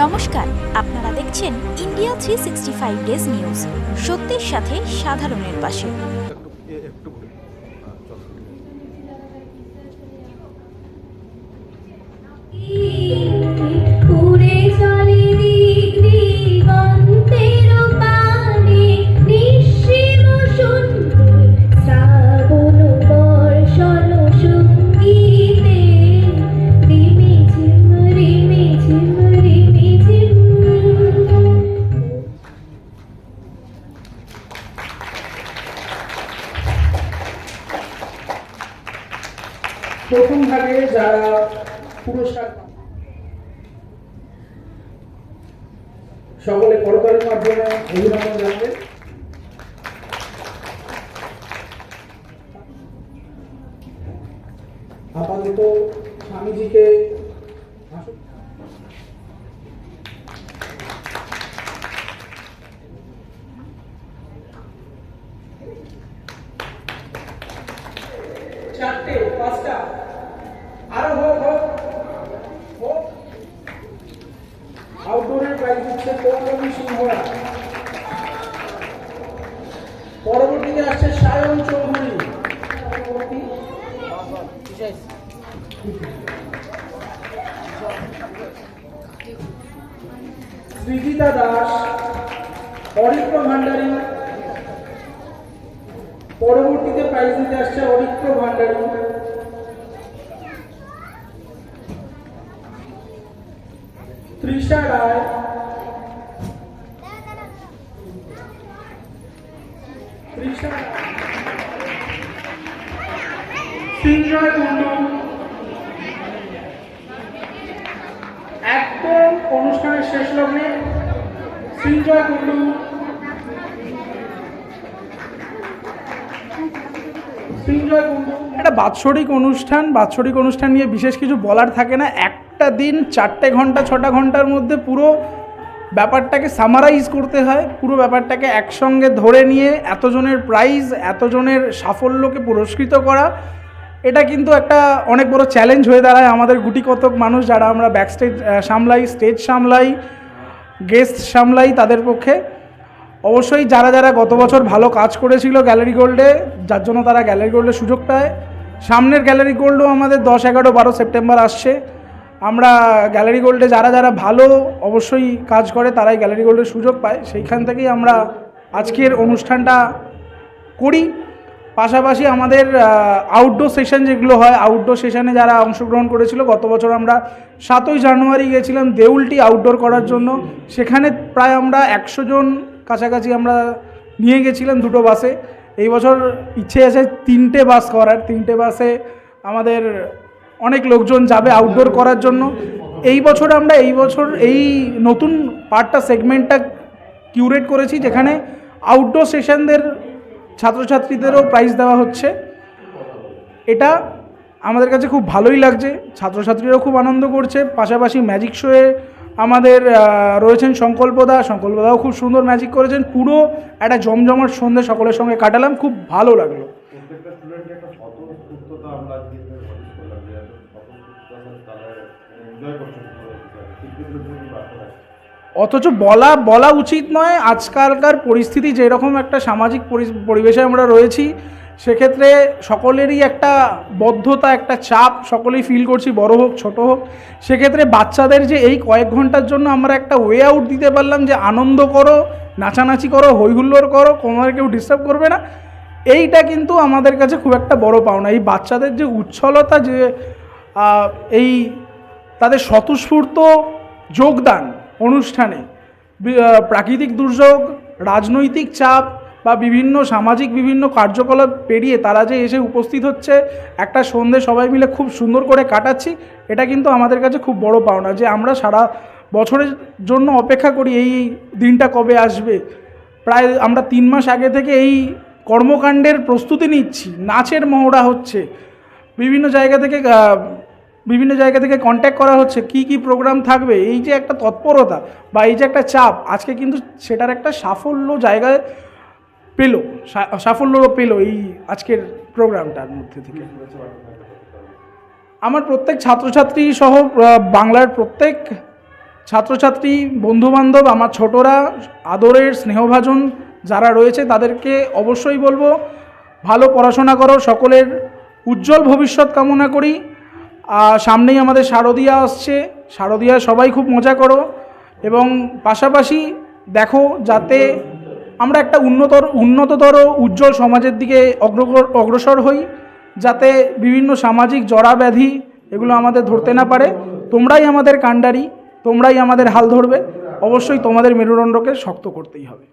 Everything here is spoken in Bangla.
নমস্কার, আপনারা দেখছেন ইন্ডিয়া 365 ডেজ নিউজ, সত্যের সাথে সাধারণের পাশে। প্রথম ভাগে যারা পুরস্কার সকলে করতালির মাধ্যমে অভিনন্দন জানাবেন। আপাতত স্বামীজিকে চারটে পাঁচটা আরো হোক আউটডোরের প্রাইজ দিচ্ছে পৌলমী সিংহরা। পরবর্তীতে আসছে সায়ন চৌধুরী, সৃজিতা দাস, অরিত্র ভান্ডারী। পরবর্তীতে প্রাইজ দিতে আসছে অরিত্র ভান্ডারী। তৃষা রায়, সৃঞ্জয় কুণ্ডু। একদম অনুষ্ঠানের শেষ লগ্নে সৃঞ্জয় কুণ্ডু, একটা বাৎসরিক অনুষ্ঠান নিয়ে বিশেষ কিছু বলার থাকে না। একটা দিন 4 ঘন্টা 6 ঘন্টার মধ্যে পুরো ব্যাপারটাকে সামারাইজ করতে হয়, পুরো ব্যাপারটাকে একসঙ্গে ধরে নিয়ে এতজনের প্রাইজ, এতজনের সাফল্যকে পুরস্কৃত করা, এটা কিন্তু একটা অনেক বড় চ্যালেঞ্জ হয়ে দাঁড়ায় আমাদের গুটি কতক মানুষ যারা আমরা ব্যাকস্টেজ সামলাই, স্টেজ সামলাই, গেস্ট সামলাই, তাদের পক্ষে। অবশ্যই যারা যারা গত বছর ভালো কাজ করেছিল গ্যালারি গোল্ডে, যার জন্য তারা গ্যালারি গোল্ডে সুযোগ পায়। সামনের গ্যালারি গোল্ডও আমাদের 10, 11, 12 সেপ্টেম্বর আসছে। আমরা গ্যালারি গোল্ডে যারা যারা ভালো অবশ্যই কাজ করে তারাই গ্যালারি গোল্ডের সুযোগ পায়। সেইখান থেকেই আমরা আজকের অনুষ্ঠানটা করি। পাশাপাশি আমাদের আউটডোর সেশন যেগুলো হয়, আউটডোর সেশনে যারা অংশগ্রহণ করেছিল, গত বছর আমরা 7ই জানুয়ারি গেছিলাম দেউলটি আউটডোর করার জন্য। সেখানে প্রায় আমরা 100 জন কাছাকাছি আমরা নিয়ে গেছিলাম 2টো বাসে। এই বছর ইচ্ছে আছে 3টে বাস করার, 3টে বাসে আমাদের অনেক লোকজন যাবে আউটডোর করার জন্য। এই বছর এই নতুন পার্টটা সেগমেন্টটা কিউরেট করেছি, যেখানে আউটডোর সেশনদের ছাত্রছাত্রীদেরও প্রাইজ দেওয়া হচ্ছে। এটা আমাদের কাছে খুব ভালোই লাগছে, ছাত্রছাত্রীরাও খুব আনন্দ করছে। পাশাপাশি ম্যাজিক শোয়ে আমাদের রয়েছেন সংকল্পদাও খুব সুন্দর ম্যাজিক করেছেন। পুরো একটা জমজমাট সন্ধ্যে সকলের সঙ্গে কাটালাম, খুব ভালো লাগলো। অথচ বলা উচিত নয়, আজকালকার পরিস্থিতি যেরকম একটা সামাজিক পরিবেশে আমরা রয়েছি, সেক্ষেত্রে সকলেরই একটা বদ্ধতা, একটা চাপ সকলেই ফিল করছি, বড় হোক ছোট হোক। সেক্ষেত্রে বাচ্চাদের যে এই কয়েক ঘন্টার জন্য আমরা একটা ওয়ে আউট দিতে পারলাম, যে আনন্দ করো, নাচানাচি করো, হইহুল্লোড় করো, তোমাদের কেউ ডিস্টার্ব করবে না, এইটা কিন্তু আমাদের কাছে খুব একটা বড় পাওনা। এই বাচ্চাদের যে উচ্ছলতা, যে এই তাদের স্বতঃস্ফূর্ত যোগদান অনুষ্ঠানে, প্রাকৃতিক দুর্যোগ, রাজনৈতিক চাপ বা সামাজিক কার্যকলাপ পেরিয়ে তারা যে এসে উপস্থিত হচ্ছে, একটা সন্ধে সবাই মিলে খুব সুন্দর করে কাটাচ্ছি, এটা কিন্তু আমাদের কাছে খুব বড় পাওনা। যে আমরা সারা বছরের জন্য অপেক্ষা করি এই দিনটা কবে আসবে। প্রায় আমরা 3 মাস আগে থেকে এই কর্মকাণ্ডের প্রস্তুতি নিচ্ছি, নাচের মহড়া হচ্ছে, বিভিন্ন জায়গা থেকে কন্ট্যাক্ট করা হচ্ছে কি প্রোগ্রাম থাকবে। এই যে একটা তৎপরতা বা এই যে একটা চাপ, আজকে কিন্তু সেটার একটা সাফল্য পেল এই আজকের প্রোগ্রামটার মধ্যে থেকে। আমার প্রত্যেক ছাত্রছাত্রী সহ বাংলার প্রত্যেক ছাত্রছাত্রী বন্ধুবান্ধব আমার ছোটরা আদরের স্নেহভাজন যারা রয়েছে তাদেরকে অবশ্যই বলবো ভালো পড়াশোনা করো, সকলের উজ্জ্বল ভবিষ্যৎ কামনা করি। সামনেই আমাদের শারদীয়া আসছে, শারদীয়া সবাই খুব মজা করো এবং পাশাপাশি দেখো যাতে আমরা একটা উন্নততর উজ্জ্বল সমাজের দিকে অগ্রসর হই, যাতে বিভিন্ন সামাজিক জড়াব্যাধি এগুলো আমাদের ধরতে না পারে। তোমরাই আমাদের কাণ্ডারি, তোমরাই আমাদের হাল ধরবে, অবশ্যই তোমাদের মেরুদণ্ডকে শক্ত করতেই হবে।